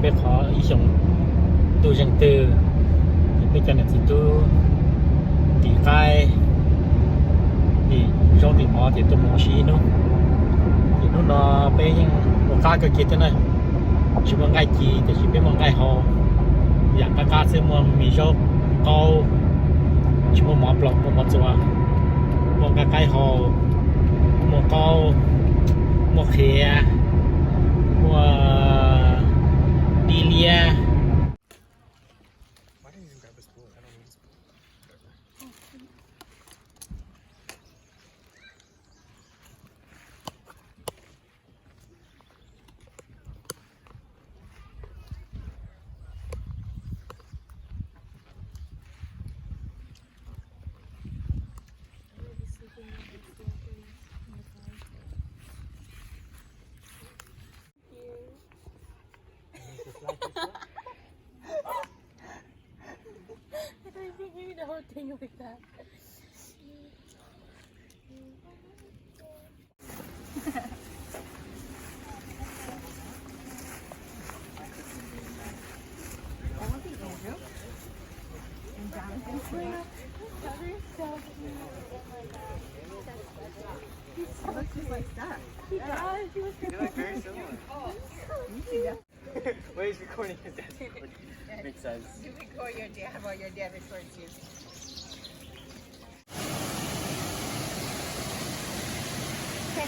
bé khó ý xong tu dân tư thì bây giờ là chỉ tu thì cái thì trong thì mò thì tôi mò xí nữa thì nó bé nhưng một cái kia thế này chỉ một ngày chỉ thì chỉ biết một ngày họ dạng cái cá sẽ mua mì cho câu chỉ một món bọc một món chua một cái họ một câu một khía một đi lia The whole thing like that. And Jonathan Smith. He looks just like Steph. He does. He look very similar. Wait, he's recording his dad. Makes sense. You record your dad while your dad records you. Okay.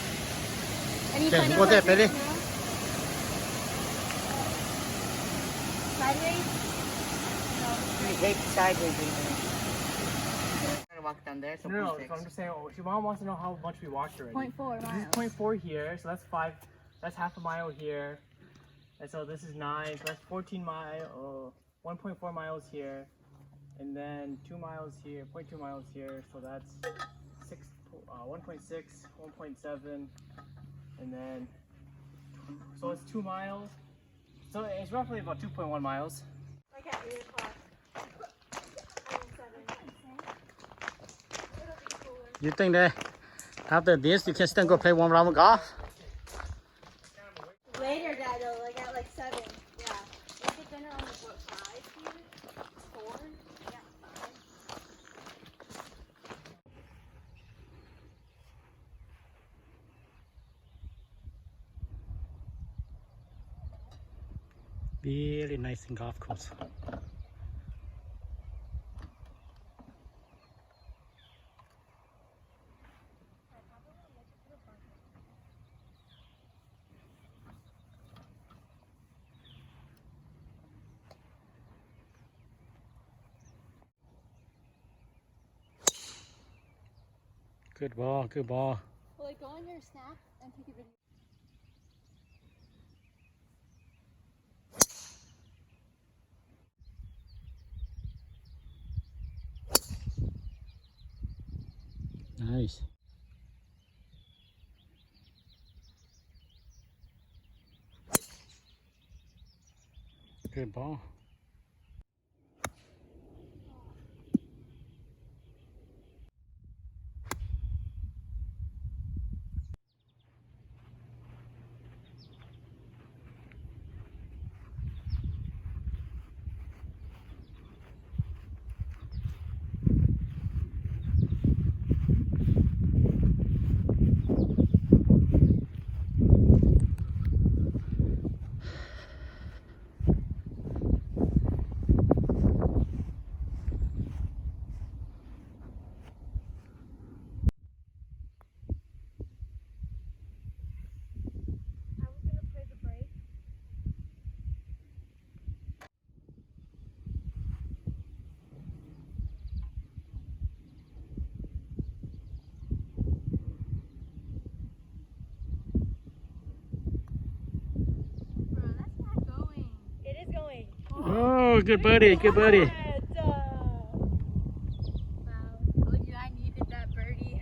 Any Okay, final go there, questions? Betty. Sideways? You take sideways even. I'm gonna walk down there, so No, 0.6. so I'm just saying, she mom wants to know how much we walked already. 0.4 This is miles. 0.4 here, so that's 5, that's half a mile here. And so this is 9, so that's 14 miles, 1.4 miles here. And then 2 miles here, 0.2 miles here, so that's 1.6, 1.7, and then, so it's 2 miles. So it's roughly about 2.1 miles. Like at 8 o'clock. You think that after this you can still go play one round of golf? Later, Dad, though, like at like 7. Yeah. We get dinner on like what, 5 here? 4? Yeah, 5. Really nice and golf course. Good ball, good ball. Well, like go on your snap and take a video. Nice. Good ball. I was gonna play the break. Bro, that's not going. It is going. Oh, good buddy, good buddy. Wow, told you I needed that birdie.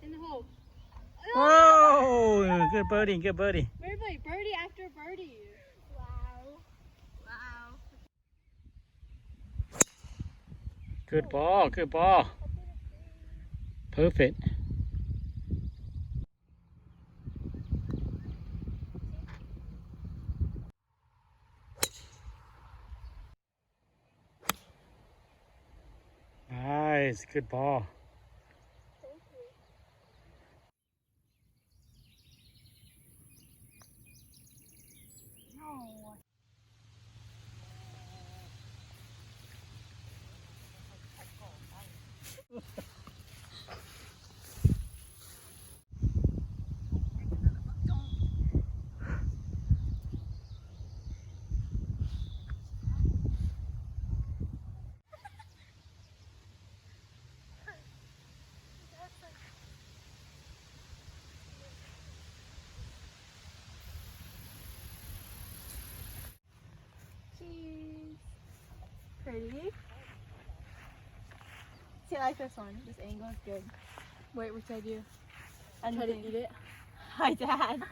In the hole. Oh, good birdie, good birdie. Everybody, birdie after birdie. birdie. Wow. Wow. Good ball, good ball. Perfect. Nice, good ball. Thank you. No. Cheese. Pretty. See, I like this one. This angle is good. Wait, what should I do? Try to eat it. Hi, Dad.